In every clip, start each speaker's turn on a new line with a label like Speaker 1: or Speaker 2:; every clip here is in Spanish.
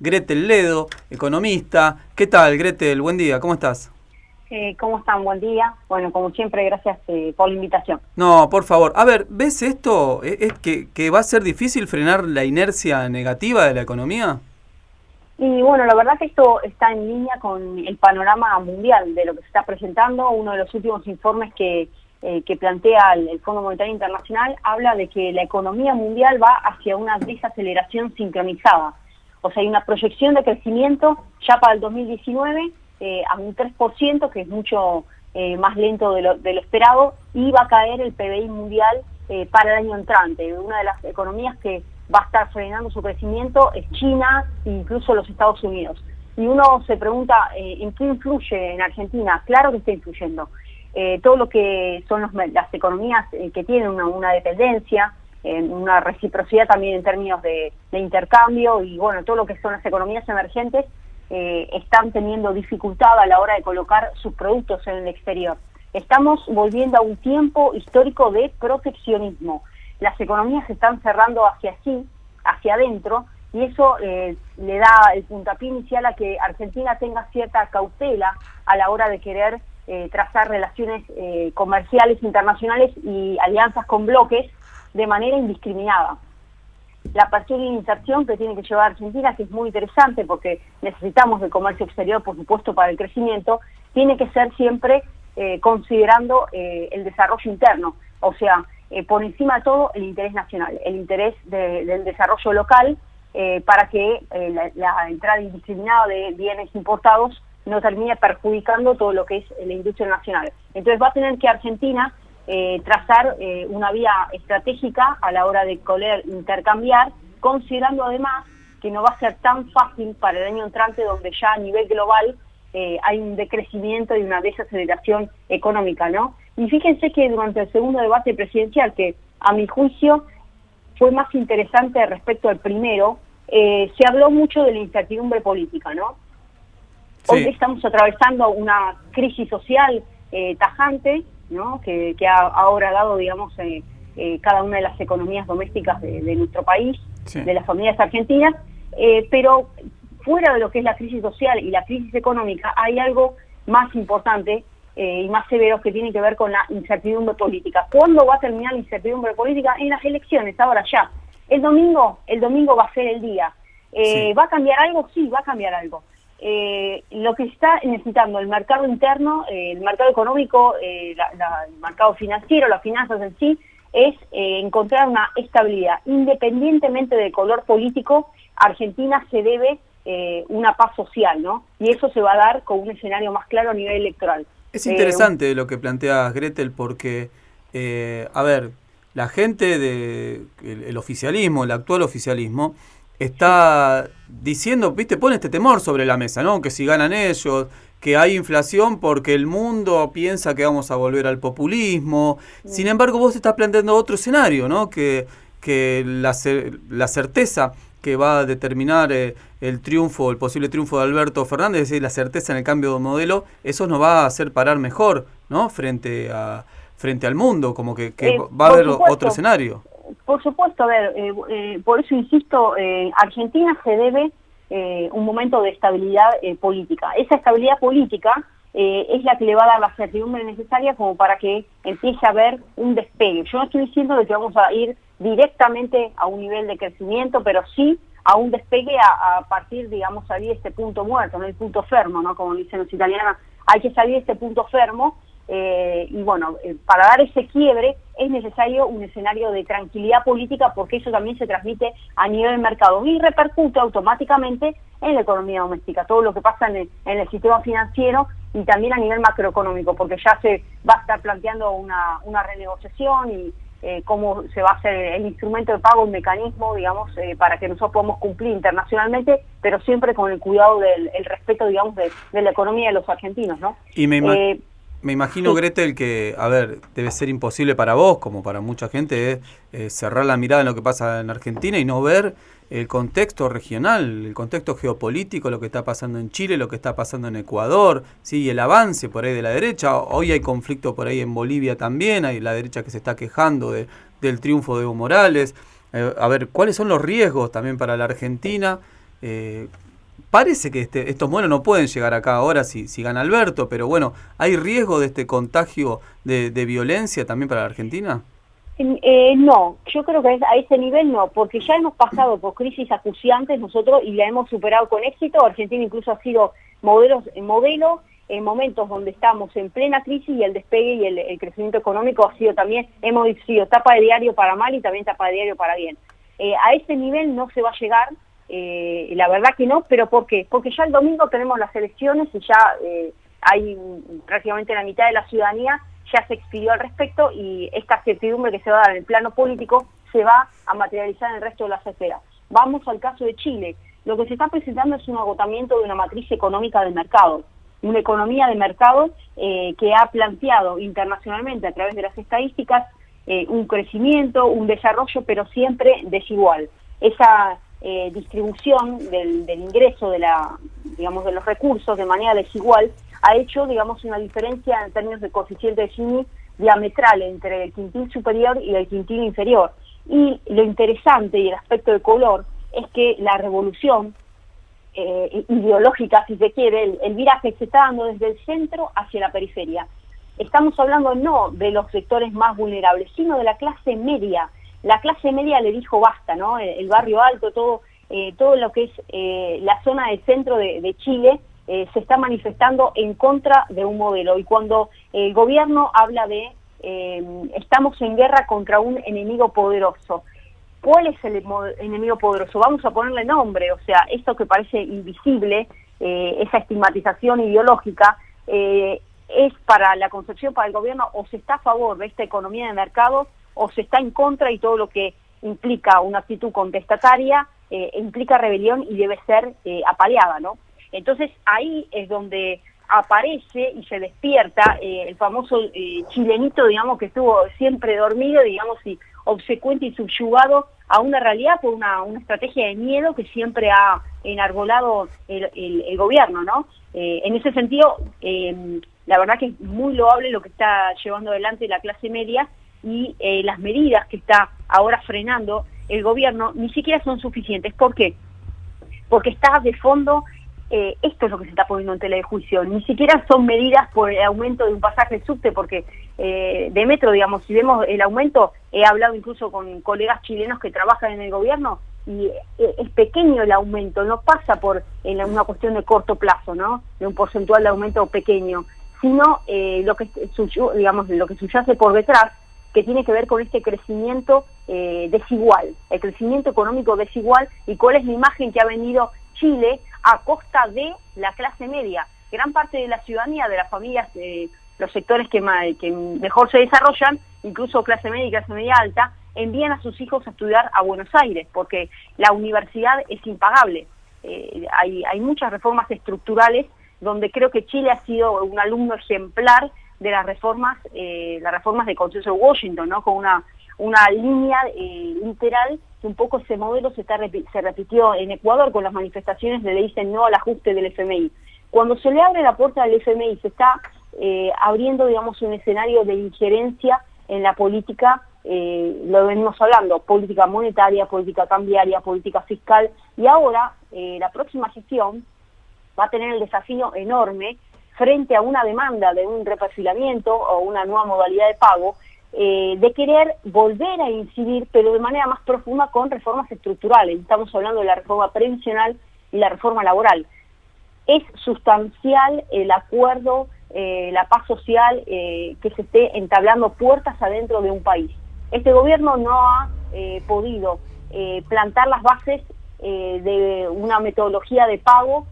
Speaker 1: Gretel Ledo, economista. ¿Qué tal, Gretel? Buen día, ¿cómo estás?
Speaker 2: ¿Cómo están? Buen día. Bueno, como siempre, gracias por la invitación.
Speaker 1: No, por favor. A ver, ¿ves esto? ¿Es que va a ser difícil frenar la inercia negativa de la economía?
Speaker 2: Y bueno, la verdad que esto está en línea con el panorama mundial de lo que se está presentando. Uno de los últimos informes que plantea el Fondo Monetario Internacional habla de que la economía mundial va hacia una desaceleración sincronizada. O sea, hay una proyección de crecimiento ya para el 2019 a un 3%, que es mucho más lento de lo esperado, y va a caer el PBI mundial para el año entrante. Una de las economías que va a estar frenando su crecimiento es China e incluso los Estados Unidos. Y uno se pregunta, ¿en qué influye en Argentina? Claro que está influyendo. Todo lo que son las economías que tienen una dependencia, una reciprocidad también en términos de intercambio, y bueno, todo lo que son las economías emergentes están teniendo dificultad a la hora de colocar sus productos en el exterior. Estamos volviendo a un tiempo histórico de proteccionismo. Las economías se están cerrando hacia adentro, y eso le da el puntapié inicial a que Argentina tenga cierta cautela a la hora de querer trazar relaciones comerciales internacionales y alianzas con bloques de manera indiscriminada. La apertura y inserción que tiene que llevar Argentina, que es muy interesante porque necesitamos del comercio exterior, por supuesto, para el crecimiento, tiene que ser siempre considerando el desarrollo interno, o sea, por encima de todo el interés nacional, el interés del desarrollo local, para que la entrada indiscriminada de bienes importados no termine perjudicando todo lo que es la industria nacional. Entonces va a tener que Argentina trazar una vía estratégica a la hora de poder intercambiar, considerando además que no va a ser tan fácil para el año entrante, donde ya a nivel global hay un decrecimiento y una desaceleración económica, ¿no? Y fíjense que durante el segundo debate presidencial, que a mi juicio fue más interesante respecto al primero, se habló mucho de la incertidumbre política, ¿no? Sí. Hoy estamos atravesando una crisis social tajante, ¿no? que ha ahora dado, digamos, cada una de las economías domésticas de nuestro país, sí, de las familias argentinas, pero fuera de lo que es la crisis social y la crisis económica, hay algo más importante y más severo que tiene que ver con la incertidumbre política. ¿Cuándo va a terminar la incertidumbre política? En las elecciones, ahora ya. El domingo va a ser el día. Sí. ¿Va a cambiar algo? Sí, va a cambiar algo. Lo que está necesitando el mercado interno, el mercado económico, el mercado financiero, las finanzas en sí, es encontrar una estabilidad. Independientemente del color político, Argentina se debe una paz social, ¿no? Y eso se va a dar con un escenario más claro a nivel electoral.
Speaker 1: Es interesante lo que planteas, Gretel, porque, a ver, la gente el oficialismo, el actual oficialismo, está diciendo, viste, pone este temor sobre la mesa, ¿no? Que si ganan ellos, que hay inflación porque el mundo piensa que vamos a volver al populismo. Sin embargo, vos estás planteando otro escenario, ¿no? Que la certeza que va a determinar el triunfo, el posible triunfo de Alberto Fernández, es decir, la certeza en el cambio de modelo, eso nos va a hacer parar mejor, ¿no? Frente al mundo, como que va a haber otro escenario.
Speaker 2: Por supuesto, a ver, por eso insisto, Argentina se debe un momento de estabilidad política. Esa estabilidad política es la que le va a dar la certidumbre necesaria como para que empiece a haber un despegue. Yo no estoy diciendo de que vamos a ir directamente a un nivel de crecimiento, pero sí a un despegue a partir, digamos, salir de este punto muerto, no el punto fermo, ¿no? Como dicen los italianos, hay que salir de este punto fermo. Y bueno, para dar ese quiebre es necesario un escenario de tranquilidad política, porque eso también se transmite a nivel del mercado y repercute automáticamente en la economía doméstica, todo lo que pasa en el sistema financiero y también a nivel macroeconómico, porque ya se va a estar planteando una renegociación y cómo se va a hacer el instrumento de pago, un mecanismo, digamos, para que nosotros podamos cumplir internacionalmente, pero siempre con el cuidado del respeto, digamos, de la economía de los argentinos, ¿no?
Speaker 1: Y me imagino, sí, Gretel, que, a ver, debe ser imposible para vos, como para mucha gente, cerrar la mirada en lo que pasa en Argentina y no ver el contexto regional, el contexto geopolítico, lo que está pasando en Chile, lo que está pasando en Ecuador, sí, el avance por ahí de la derecha. Hoy hay conflicto por ahí en Bolivia también, hay la derecha que se está quejando del triunfo de Evo Morales. A ver, ¿cuáles son los riesgos también para la Argentina? parece que estos modelos no pueden llegar acá ahora si gana Alberto, pero bueno, ¿hay riesgo de este contagio de violencia también para la Argentina?
Speaker 2: No, yo creo que a ese nivel no, porque ya hemos pasado por crisis acuciantes nosotros y la hemos superado con éxito. Argentina incluso ha sido modelo en momentos donde estamos en plena crisis, y el despegue y el crecimiento económico ha sido también, hemos sido tapa de diario para mal y también tapa de diario para bien. A ese nivel no se va a llegar, la verdad que no, pero ¿por qué? Porque ya el domingo tenemos las elecciones y ya hay prácticamente la mitad de la ciudadanía ya se expidió al respecto, y esta certidumbre que se va a dar en el plano político se va a materializar en el resto de las esferas. Vamos al caso de Chile. Lo que se está presentando es un agotamiento de una matriz económica del mercado, una economía de mercado que ha planteado internacionalmente a través de las estadísticas un crecimiento, un desarrollo, pero siempre desigual. Esa distribución del ingreso de los recursos de manera desigual ha hecho, una diferencia en términos de coeficiente de Gini diametral entre el quintil superior y el quintil inferior. Y lo interesante y el aspecto de color es que la revolución ideológica, si se quiere, el viraje se está dando desde el centro hacia la periferia. Estamos hablando no de los sectores más vulnerables, sino de la clase media. La clase media le dijo basta, ¿no? El barrio alto, todo lo que es la zona del centro de Chile, se está manifestando en contra de un modelo. Y cuando el gobierno habla de estamos en guerra contra un enemigo poderoso, ¿cuál es el enemigo poderoso? Vamos a ponerle nombre. O sea, esto que parece invisible, esa estigmatización ideológica, es para la concepción, para el gobierno, o se está a favor de esta economía de mercado o se está en contra, y todo lo que implica una actitud contestataria implica rebelión y debe ser apaleada, ¿no? Entonces ahí es donde aparece y se despierta el famoso chilenito, que estuvo siempre dormido, y obsecuente y subyugado a una realidad por una estrategia de miedo que siempre ha enarbolado el gobierno, ¿no? En ese sentido, la verdad que es muy loable lo que está llevando adelante la clase media, y las medidas que está ahora frenando el gobierno ni siquiera son suficientes. ¿Por qué? Porque está de fondo, esto es lo que se está poniendo en tela de juicio, ni siquiera son medidas por el aumento de un pasaje de subte, porque de metro, si vemos el aumento, he hablado incluso con colegas chilenos que trabajan en el gobierno, y es pequeño el aumento, no pasa por una cuestión de corto plazo, ¿no? De un porcentual de aumento pequeño, sino lo que subyace por detrás, que tiene que ver con este crecimiento desigual, el crecimiento económico desigual, y cuál es la imagen que ha venido Chile a costa de la clase media. Gran parte de la ciudadanía, de las familias, los sectores que mejor se desarrollan, incluso clase media y clase media alta, envían a sus hijos a estudiar a Buenos Aires, porque la universidad es impagable. Hay muchas reformas estructurales donde creo que Chile ha sido un alumno ejemplar de las reformas de Consenso de Washington, ¿no? Con una línea literal, que un poco ese modelo se repitió en Ecuador con las manifestaciones de le dicen no al ajuste del FMI. Cuando se le abre la puerta del FMI, se está abriendo, un escenario de injerencia en la política, lo venimos hablando, política monetaria, política cambiaria, política fiscal, y ahora la próxima gestión va a tener el desafío enorme frente a una demanda de un reperfilamiento o una nueva modalidad de pago, de querer volver a incidir, pero de manera más profunda, con reformas estructurales. Estamos hablando de la reforma previsional y la reforma laboral. Es sustancial el acuerdo, la paz social que se esté entablando puertas adentro de un país. Este gobierno no ha podido plantar las bases de una metodología de pago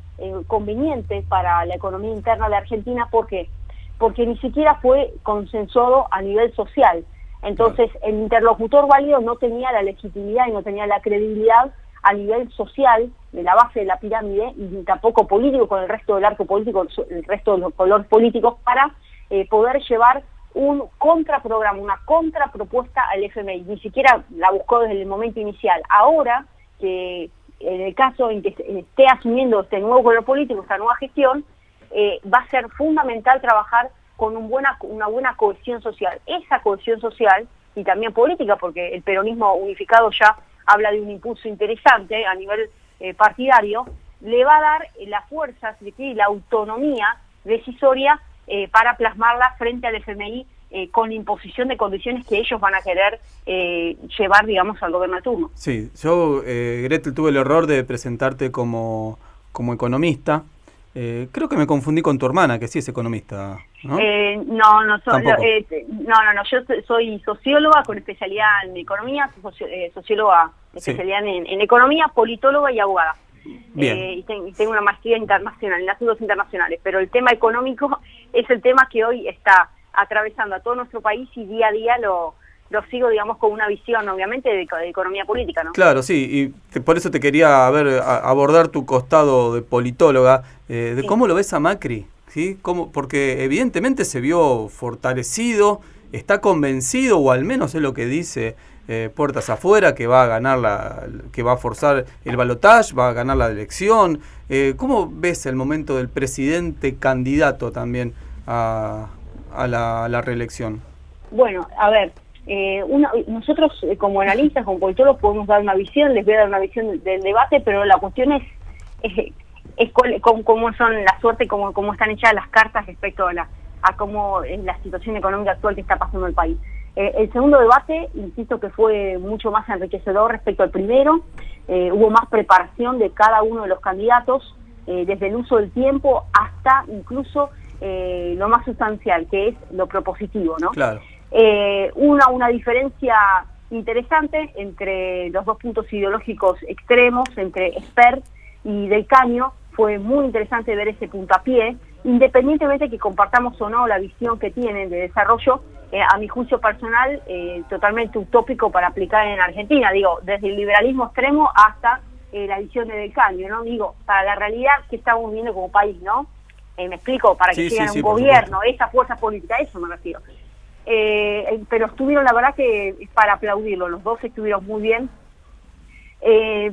Speaker 2: conveniente para la economía interna de Argentina. ¿Por qué? Porque ni siquiera fue consensuado a nivel social. Entonces, el interlocutor válido no tenía la legitimidad y no tenía la credibilidad a nivel social, de la base de la pirámide, y tampoco político, con el resto del arco político, el resto de los colores políticos, para poder llevar un contraprograma, una contrapropuesta al FMI. Ni siquiera la buscó desde el momento inicial. Ahora, que en el caso en que esté asumiendo este nuevo color político, esta nueva gestión, va a ser fundamental trabajar con una buena cohesión social. Esa cohesión social, y también política, porque el peronismo unificado ya habla de un impulso interesante a nivel partidario, le va a dar la fuerza y la autonomía decisoria para plasmarla frente al FMI con la imposición de condiciones que ellos van a querer llevar, digamos, al gobierno de turno.
Speaker 1: Sí, yo, Gretel, tuve el error de presentarte como economista. Creo que me confundí con tu hermana, que sí es economista, ¿no?
Speaker 2: Yo soy socióloga con especialidad en economía, socióloga especialidad en economía, politóloga y abogada. Y tengo una maestría internacional, en asuntos internacionales, pero el tema económico es el tema que hoy está atravesando a todo nuestro país y día a día lo sigo, digamos, con una visión, obviamente, de economía política, ¿no?
Speaker 1: Claro, sí, y por eso te quería abordar tu costado de politóloga, de cómo lo ves a Macri, ¿sí? Porque evidentemente se vio fortalecido, está convencido, o al menos es lo que dice puertas afuera, que va a ganar que va a forzar el balotaje, va a ganar la elección. ¿Cómo ves el momento del presidente candidato también a la reelección?
Speaker 2: Bueno, a ver, nosotros como analistas, como politólogos, podemos dar una visión, les voy a dar una visión del debate, pero la cuestión es cómo son la suerte, cómo están hechas las cartas respecto a cómo es la situación económica actual que está pasando el país. El segundo debate, insisto que fue mucho más enriquecedor respecto al primero, hubo más preparación de cada uno de los candidatos, desde el uso del tiempo hasta incluso lo más sustancial, que es lo propositivo, ¿no?
Speaker 1: Claro.
Speaker 2: Una diferencia interesante entre los dos puntos ideológicos extremos, entre Esper y Del Caño. Fue muy interesante ver ese puntapié, independientemente que compartamos o no la visión que tienen de desarrollo, a mi juicio personal, totalmente utópico para aplicar en Argentina, digo, desde el liberalismo extremo hasta la visión de Del Caño, ¿no? Digo, para la realidad que estamos viviendo como país, ¿no? Me explico, para que lleguen a un gobierno, esa fuerza política, a eso me refiero. Pero estuvieron, la verdad que para aplaudirlo, los dos estuvieron muy bien.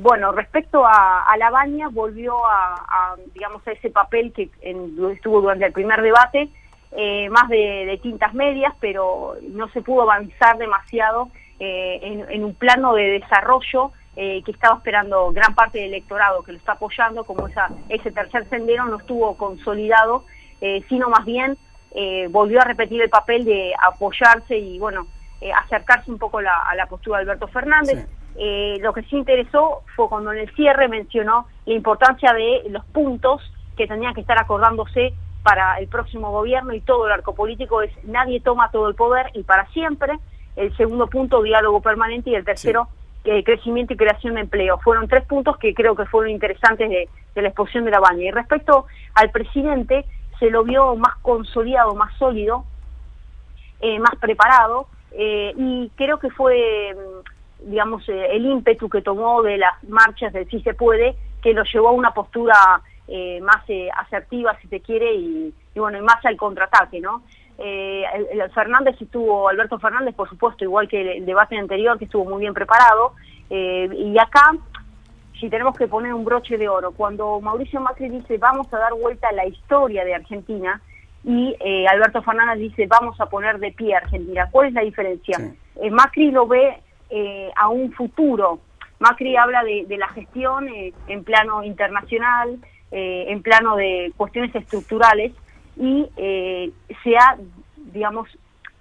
Speaker 2: Bueno, respecto a Lavagna, volvió digamos, a ese papel que estuvo durante el primer debate, más de tintas medias, pero no se pudo avanzar demasiado en un plano de desarrollo que estaba esperando gran parte del electorado que lo está apoyando, como ese tercer sendero no estuvo consolidado, sino más bien volvió a repetir el papel de apoyarse y, bueno, acercarse un poco a la postura de Alberto Fernández. Sí. Lo que sí interesó fue cuando en el cierre mencionó la importancia de los puntos que tenían que estar acordándose para el próximo gobierno, y todo el arco político es: nadie toma todo el poder y para siempre. El segundo punto, diálogo permanente, y el tercero, crecimiento y creación de empleo. Fueron 3 puntos que creo que fueron interesantes de la exposición de Lavagna. Y respecto al presidente, se lo vio más consolidado, más sólido, más preparado, y creo que fue, digamos, el ímpetu que tomó de las marchas del Sí se puede, que lo llevó a una postura más asertiva, si se quiere, y bueno, y más al contraataque, ¿no? Alberto Fernández, por supuesto, igual que el debate anterior, que estuvo muy bien preparado, y acá, si tenemos que poner un broche de oro, cuando Mauricio Macri dice vamos a dar vuelta a la historia de Argentina, y Alberto Fernández dice vamos a poner de pie a Argentina, ¿cuál es la diferencia? Sí. Macri lo ve a un futuro. Macri habla de la gestión en plano internacional, en plano de cuestiones estructurales, y se ha, digamos,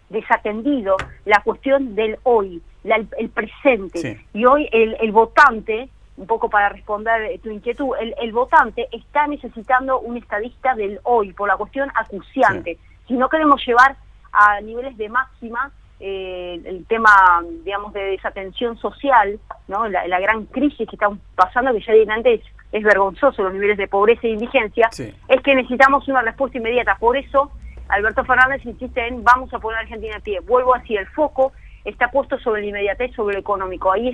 Speaker 2: desatendido la cuestión del hoy, el presente. Sí. Y hoy el votante, un poco para responder tu inquietud, el votante está necesitando un estadista del hoy, por la cuestión acuciante. Sí. Si no queremos llevar a niveles de máxima el tema, digamos, de desatención social, ¿no? La gran crisis que estamos pasando, que ya directamente es vergonzoso, los niveles de pobreza e indigencia, sí. Es que necesitamos una respuesta inmediata. Por eso Alberto Fernández insiste en vamos a poner a Argentina de pie. Vuelvo así, el foco está puesto sobre la inmediatez, sobre lo económico. Ahí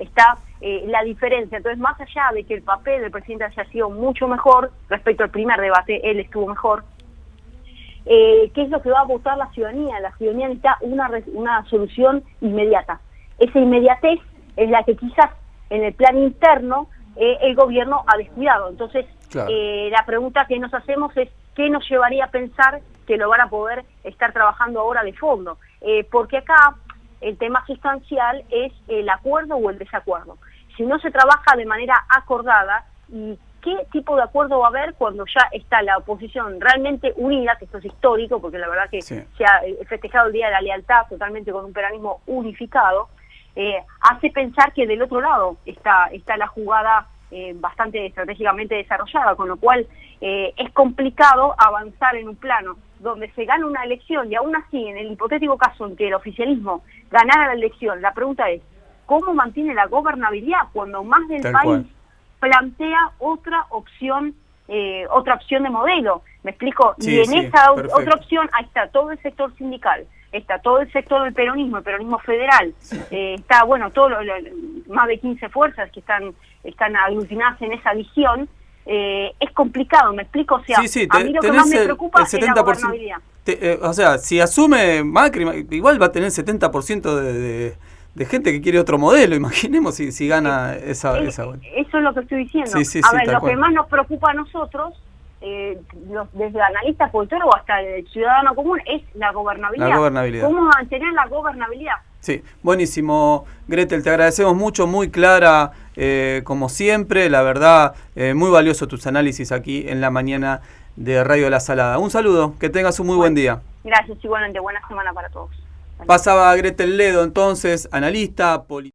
Speaker 2: está la diferencia. Entonces, más allá de que el papel del presidente haya sido mucho mejor respecto al primer debate, él estuvo mejor, ¿qué es lo que va a votar la ciudadanía? La ciudadanía necesita una solución inmediata. Esa inmediatez es la que quizás en el plan interno el gobierno ha descuidado. Entonces, claro, la pregunta que nos hacemos es ¿qué nos llevaría a pensar que lo van a poder estar trabajando ahora de fondo? Porque acá el tema sustancial es el acuerdo o el desacuerdo. Si no se trabaja de manera acordada y qué tipo de acuerdo va a haber cuando ya está la oposición realmente unida, que esto es histórico, porque la verdad que se ha festejado el Día de la Lealtad totalmente con un peronismo unificado, hace pensar que del otro lado está la jugada bastante estratégicamente desarrollada, con lo cual es complicado avanzar en un plano donde se gana una elección y aún así, en el hipotético caso en que el oficialismo ganara la elección, la pregunta es, ¿cómo mantiene la gobernabilidad cuando más del país plantea otra opción de modelo? ¿Me explico? Y en esa otra opción, ahí está todo el sector sindical, está todo el sector del peronismo, el peronismo federal, está, bueno, más de 15 fuerzas que están aglutinadas en esa visión. Es complicado, ¿me explico? O sea, a mí lo que más me preocupa es la gobernabilidad.
Speaker 1: O sea, si asume Macri, igual va a tener 70% de gente que quiere otro modelo, imaginemos si gana esa.
Speaker 2: Eso es lo que estoy diciendo. A ver, lo que más nos preocupa a nosotros, desde analistas politólogos hasta el ciudadano común, es la gobernabilidad. ¿Cómo mantener la gobernabilidad?
Speaker 1: Sí, buenísimo, Gretel, te agradecemos mucho, muy clara como siempre, la verdad, muy valioso tus análisis aquí en la mañana de Radio La Salada. Un saludo, que tengas un muy buen día.
Speaker 2: Gracias, igualmente, buena semana para todos.
Speaker 1: Pasaba Gretel Ledo, entonces, analista política.